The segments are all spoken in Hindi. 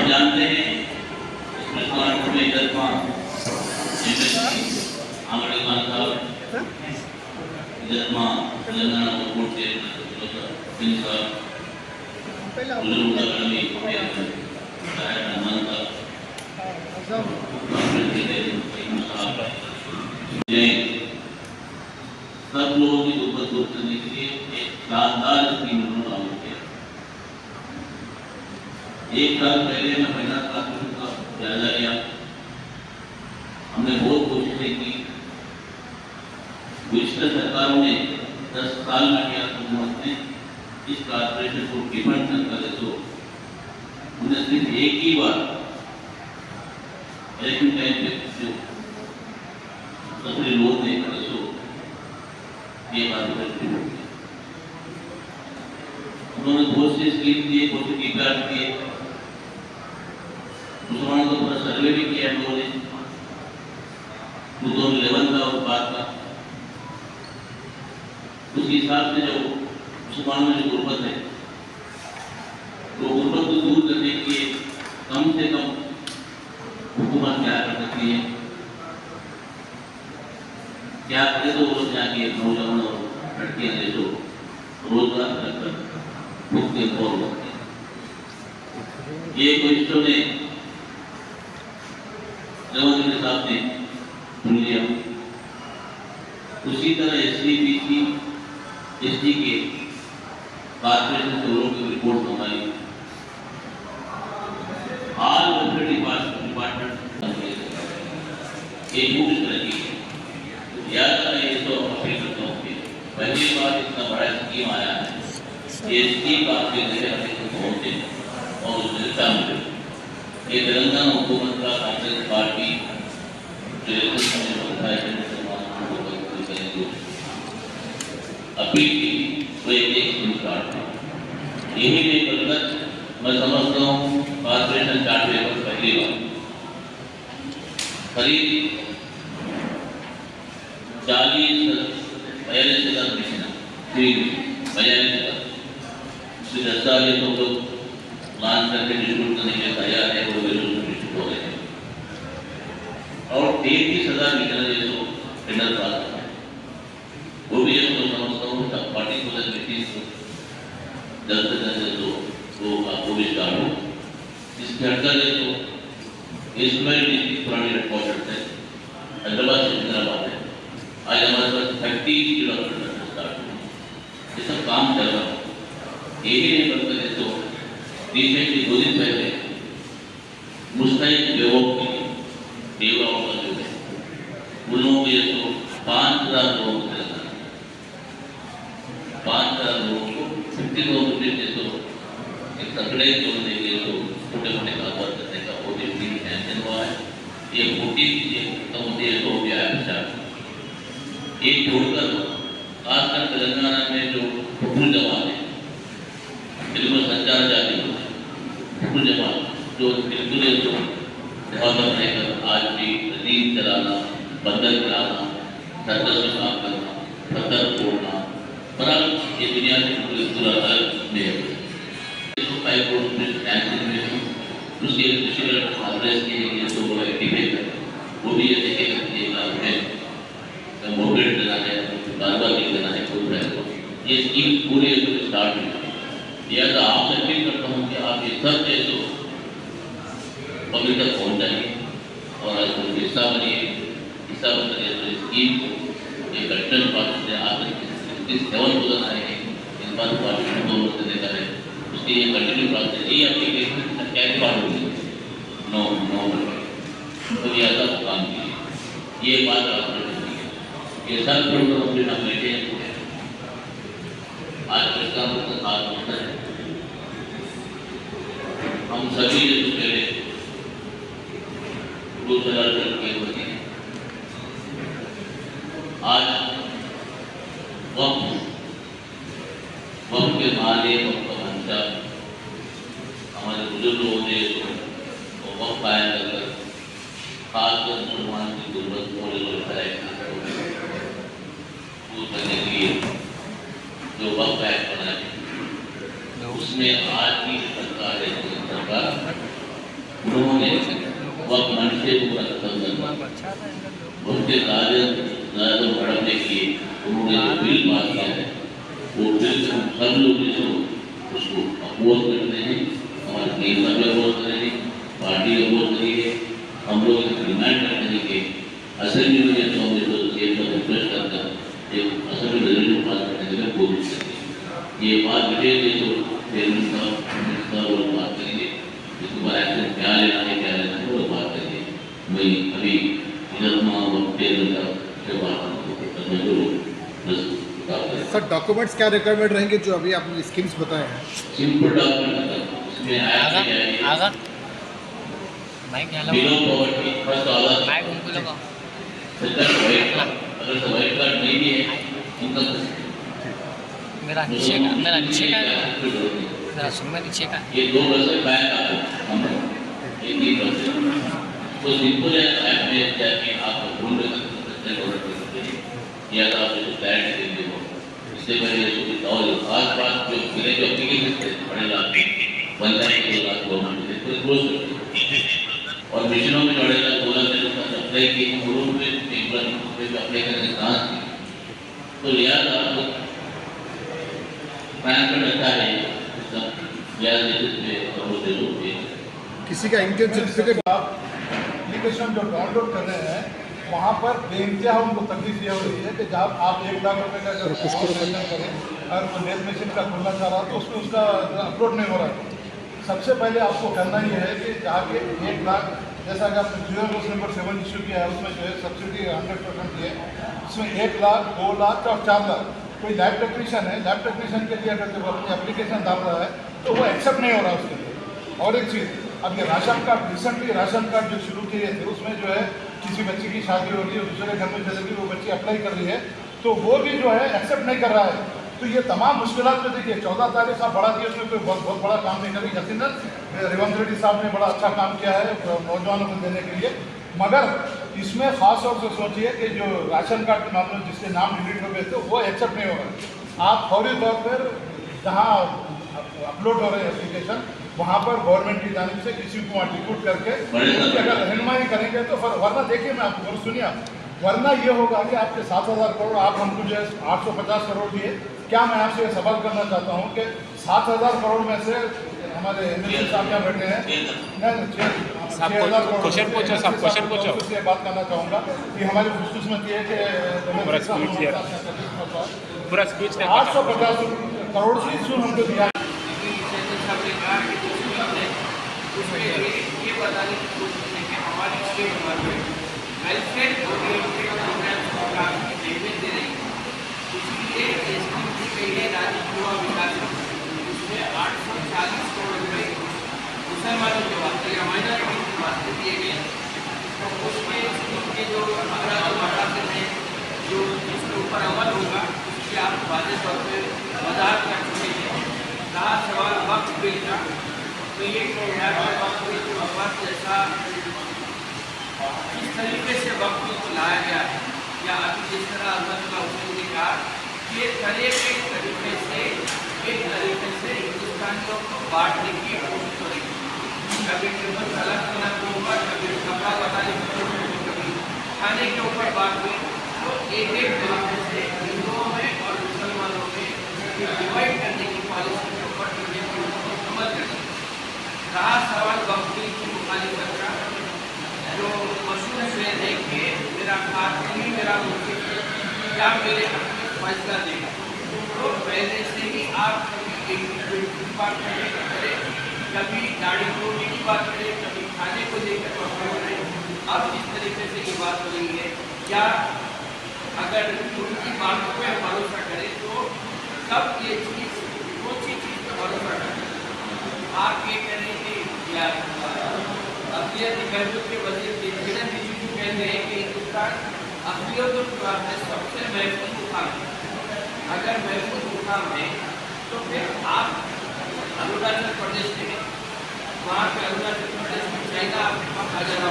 हम जानते हैं इसमें कानून में इधरमा आंगड़ीमान साहब इधरमा तेलंगाना कोर्ट के इनका उलूदागढ़ी अनंत सब लोगों की दुर्बल दूर करने के लिए एक शानदार स्कीम उन्होंने लागू किया। एक साल पहले मैं महिला कानून का जायजा लिया। हमने बहुत कोशिशें की। गुज़िश्ता सरकारों ने 10 साल में किया हुकूमत ने इस कारपोरेशन को डिफेंड करता है तो उन्हें सिर्फ एक ही बार इलेक्शन टाइम पे जो सभी लोग ने करे सो ये बात उन्होंने बहुत से स्कीम दिए, बहुत से टीकाट किए, मुसलमानों का पूरा सर्वे भी किया हम लोगों ने 2011 का और बाद का। उस हिसाब से जो मुसलमानों में जो गुर्बत है वो गुर्बत को दूर करने के लिए कम से कम हुकूमत क्या कर सकती है, क्या करे तो वो जाके नौजवान और लड़कियां ले तो रोजगार कर मुक्ति और ये क्वेश्चन ने रेवंत साहब ने सुन लिया। उसी तरह एससी बीसी एसटी के कारपोरेशन से लोगों की रिपोर्ट मंगाई। ऑल वेलफेयर डिपार्टमेंट एक मुख्य तरह की याद मैं ये तो अपील करता हूँ कि पहली बार इतना बड़ा स्कीम आया है ये स्कीम आपके घर अपने को पहुँचे और उसमें शामिल ये तेलंगाना हुकूमत का कांग्रेस पार्टी जो इलेक्शन में बनता है मुसलमानों को करेंगे अपील की वो एक स्कीम स्टार्ट है। यही नहीं बदलकर मैं समझता हूँ कारपोरेशन स्टार्ट हुए पर पहली बार करीब 40-42 मशीन उससे 10 साल तो लोग लॉन्च करके डिस्ट्रीब्यूट करने के लिए तैयार है वो डिस्ट्रीब्यूट हो गए हैं और 33,000 मीटर जो टेंडर पास है वो भी एक समझता हूँ 40,000 मीटिंग जल्द से जल्द तो आपको भी स्टार्ट हो। इसके हटकर तो इसमें डिस्ट्रिक्ट पुरानी रिकॉर्ड है हैदराबाद से सिकंदराबाद है। आज हमारे पास 30 किलोमीटर स्टार्ट हुआ, ये सब काम चल रहा है। यही नहीं बनता है तो रिसेंटली 2 दिन पहले मुस्तैद बेवक की देवराव का जो है उन लोगों के तो 5,000 लोगों को चलता है 5,000 लोगों को 50 लोगों के तो एक तगड़े जोड़ने के तो छोटे मोटे कारोबार करने का वो भी सैंक्शन हुआ है। ये मोटी खत्म होती है तो भी आया एक छोड़कर खासकर तेलंगाना में जो फुल जवान है बिल्कुल संचार जाती फुल जवान जो बिल्कुल जो बहुत रहकर आज भी नींद चलाना बंदर चलाना सर्कस में काम करना पत्थर तोड़ना बड़ा ये दुनिया से पूरा अलग में है। उसके कांग्रेस के लिए तो बड़ा डिबेट है वो भी ये देखेगा कि ये काम है मोटिवेट करना है बार-बार नहीं करना है कोई है ये स्कीम पूरी स्टार्ट हुई। यह तो आपसे अपील करता हूँ कि आप ये सब जो पब्लिक तक पहुँचाइए और आज को हिस्सा बनिए हिस्सा बनिए तो स्कीम को एक अटल पार्टी से आज 67,000 आए हैं इस बार पार्टी में 2 वर्ष से देखा है उसकी ये कंटिन्यू प्रोसेस ये एप्लीकेशन कैसे पार होगी नो तो ये ऐसा काम कीजिए ये बात आप ये सब लोग अपने नाम बैठे हैं आज इसका हाथ होता है हम सभी जो पहले 2,000 के होते हैं आज वक्त के माले वक्त का मंशा हमारे बुजुर्ग लोगों ने वक्त कायम कर खासकर मुसलमान की गुर्बत करने के लिए जो वक्त बनाए उसमें आज की सरकार है सरकार उन्होंने वक्त मनुष्य को पूरा खत्म करना, उनके राजन बढ़ाने के लिए उन्होंने जो बिल पास किया है वो बिल सब लोग उसको अपोज करते हैं, हमारे नेता भी अपोज करेंगे, पार्टी अपोज करेंगे। हम लोग डिमांड करते हैं कि असेंबली में ये रिक्वेस्ट करकर एक असेंबली रेजोल्यूशन पास करने के लिए कोशिश करेंगे। ये बात डिटेल जो चेयरमैन साहब वो बात करेंगे, इसके बाद एक्शन क्या लेना है वो बात करेंगे। मैं अभी सर डॉक्यूमेंट्स क्या रिक्वायरमेंट रहेंगे जो अभी आपने स्कीम्स बताए हैं? सिंपल डॉक्यूमेंट इसमें आगा माइक बिलो पॉवर्टी फर्स्ट आधार माइक उनको लगाओ। अगर तो वाइट कार्ड नहीं भी है इनकम मेरा नीचे का मेरा सुनना नीचे का ये 2% बैंक आपको ये 3%। तो सिंपल है ऐप में जाके आप ढूंढ सकते हैं या तो आप इसको क्लाइंट दे दो। इससे पहले और आस-पास जो जिले जो एप्लीकेशन थे बड़े लाभ पंचायत के लाभ गवर्नमेंट से तो क्लोज करते हैं और मिशनों में बड़े लाभ 2 लाख के साथ अप्लाई किए ग्रुप में एम्प्लॉयमेंट पे अप्लाई करने का चांस थी। तो लिहाजा पैन कार्ड अच्छा है ब्याज पे और वो दे दो। किसी का इनकम सर्टिफिकेट एप्लीकेशन जो डाउनलोड कर रहे हैं वहाँ पर बेइंतहा उनको तकलीफ ये हो रही है कि जब आप 1 लाख रुपए का अगर ट्रांजेक्शन करें और वो नेट मशीन का खोलना चाह रहा तो उसमें उसका अपलोड नहीं हो रहा है। सबसे पहले आपको करना ये है कि जाके 1 लाख जैसा कि आपने जीरो रोज नंबर 7 इशू किया है उसमें जो है सब्सिडी 100% है, उसमें 1 लाख 2 लाख और 4 लाख कोई लैब टेक्नीशियन है, लैब टेक्नीशियन के लिए अगर जब अपनी एप्लीकेशन डाल रहा है तो वो एक्सेप्ट नहीं हो रहा उसके लिए। और एक चीज़, अब ये ration card recently ration card जो शुरू किए थे उसमें जो है किसी बच्चे की शादी हो रही है दूसरे घर में चलेगी वो बच्ची अप्लाई कर रही है तो वो भी जो है एक्सेप्ट नहीं कर रहा है। तो ये तमाम मुश्किलात में देखिए 14 तारीख आप बढ़ा दिए उसमें कोई बहुत बड़ा काम नहीं करेगी। यकीनन रेवंत रेड्डी साहब ने बड़ा अच्छा काम किया है नौजवानों को देने के लिए, मगर इसमें खास तौर से सोचिए कि जो राशन कार्ड के मामले में जिसके नाम डिलीट हो गए थे वो एक्सेप्ट नहीं हो रहा। आप फौरी तौर पर जहाँ अपलोड हो रहे हैं एप्लीकेशन वहाँ पर गवर्नमेंट की जानिब से किसी को वहाँ रिक्रूट करके उनकी अगर रहनुमाई करेंगे तो फिर वरना देखिए मैं आपको सुनिए वरना ये होगा कि आपके 7,000 करोड़ आप हमको जो है 850 करोड़ दिए। क्या मैं आपसे सवाल करना चाहता हूँ कि 7,000 करोड़ में से हमारे एमएलसी साहब क्या बैठे हैं नहीं 6,000 करोड़ क्वेश्चन पूछो से बात करना चाहूँगा कि हमारी खुशकिस्मती है कि पूरा स्पीच 850 करोड़ से इशू हमको दिया। उसमें ये बताने की कोशिश है कि हमारी state government welfare oriented program को काफी अहमियत दे रही है। इसलिए स्कीम की गई है राज्य युवा विकास उसमें 840 करोड़ रुपये मुसलमानों के वास्ते या माइनॉरिटी के वास्ते दिए गए। तो उसमें स्कीम के जो मराकज हैं जो जिसके ऊपर अमल होगा उसकी आप वाज़ेह तौर पर वजाहत कर चुके हैं। रहा सवाल वक्त बिल का तो ये वक्त जैसा किस तरीके से वक्त को लाया गया है या अभी जिस तरह अल्लाह हुसैन ने कहा कि एक तरीके से हिंदुस्तानियों को बांटने की कोशिश करेगी। कभी ट्रिपल तलाक के नाम के ऊपर, कभी कपड़ा बताने के ऊपर, कभी खाने के ऊपर बात हुई। तो एक तरीके से हिंदुओं में और मुसलमानों में डिवाइड करने की पॉलिसी के ऊपर अमल करना। रहा सवाल वक्त की मुखालिफत का जो मशहूर शेर है कि मेरा कातिल मेरा मुल्क क्या मेरे हक में फैसला देगा। तो पहले से ही आप कभी एक बात करें, कभी गाड़ी तोड़ने की बात करें, कभी खाने को लेकर बात करें। अब जिस तरीके से ये बात हो रही है क्या अगर उनकी बातों पर भरोसा करें तो तब ये चीज़ कौन सी चीज़ पर भरोसा करें। आप ये कह रहे हैं कि अक़लियत महफूज के वज़ीर किरण रिजिजू कहते हैं कि हिंदुस्तान अक़लियतों के वास्ते सबसे महफूज मुकाम है। अगर महफूज मुकाम है तो फिर आप अरुणाचल प्रदेश में वहाँ पे अरुणाचल प्रदेश में चाइना आपके पास आ जाना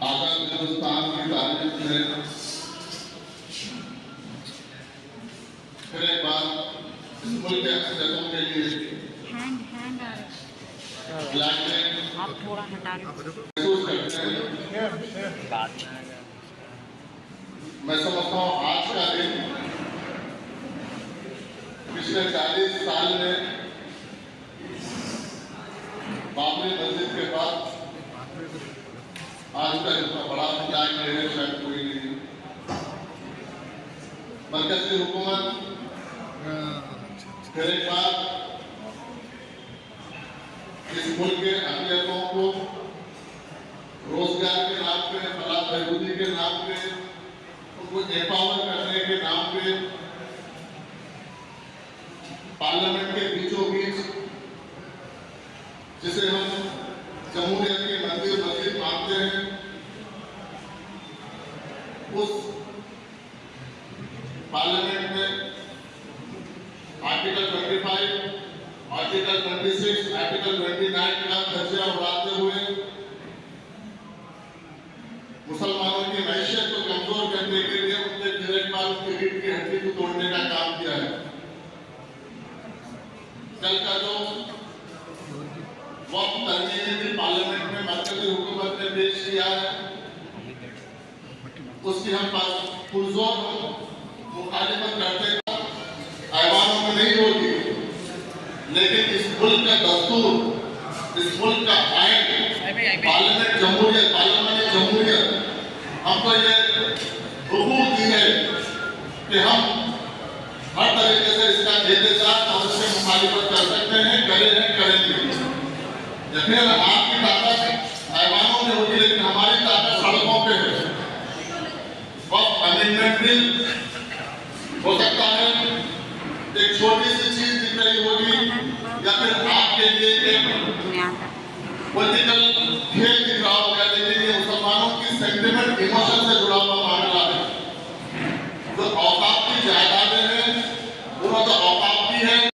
आज़ाद हिंदुस्तान की तारीख में फिर एक बार इस मुल्क के अक्सरियतों के लिए इलाके आप थोड़ा हटा महसूस करते हैं। बात मैं समझता हूँ आज का दिन पिछले 40 साल में बाबरी मस्जिद के बाद आज का इतना बड़ा त्याग है शायद कोई नहीं। मरकजी हुकूमत फिर एक बार इस मुल्क के अकलियतों को रोजगार के नाम पे, फलाह बहबूदी के नाम पे, उनको एम्पावर करने के नाम पे पार्लियामेंट के बीचों बीच जिसे हम जमहूरियत के मंदिर मस्जिद मानते हैं, उस पार्लियामेंट में आर्टिकल 25, आर्टिकल 26, आर्टिकल 29 का खर्चा उड़ाते हुए मुसलमानों की मैशियत को कमजोर करने के लिए उनके फिर एक बार उनके रीढ़ की हड्डी को तोड़ने का काम किया है। कल का जो वक्त तरमीमी बिल पार्लियामेंट में मरकजी हुकूमत ने पेश किया है, उसकी हम पुरजोर मुखालिफत करते हैं। ऐवानों में नहीं होगी, लेकिन इस मुल्क का दस्तूर, इस मुल्क का आइन, पार्लियामेंट जमहूरियत, पार्लियामेंट जमहूरियत हमको ये हुकूक दी है कि हम हर तरीके से इसका एहतजाज और उससे मुखालिफत कर सकते हैं, करेंगे। यकीनन आपकी ताकत ऐवानों में होगी, लेकिन हमारी ताकत सड़कों पे है। वक्त अमेंडमेंट बिल हो सकता है एक छोटी सी चीज दिख रही होगी, या फिर आपके लिए एक पॉलिटिकल खेल दिख रहा होगा, लेकिन ये मुसलमानों की सेंटिमेंट इमोशन से जुड़ा हुआ मामला है। तो औकात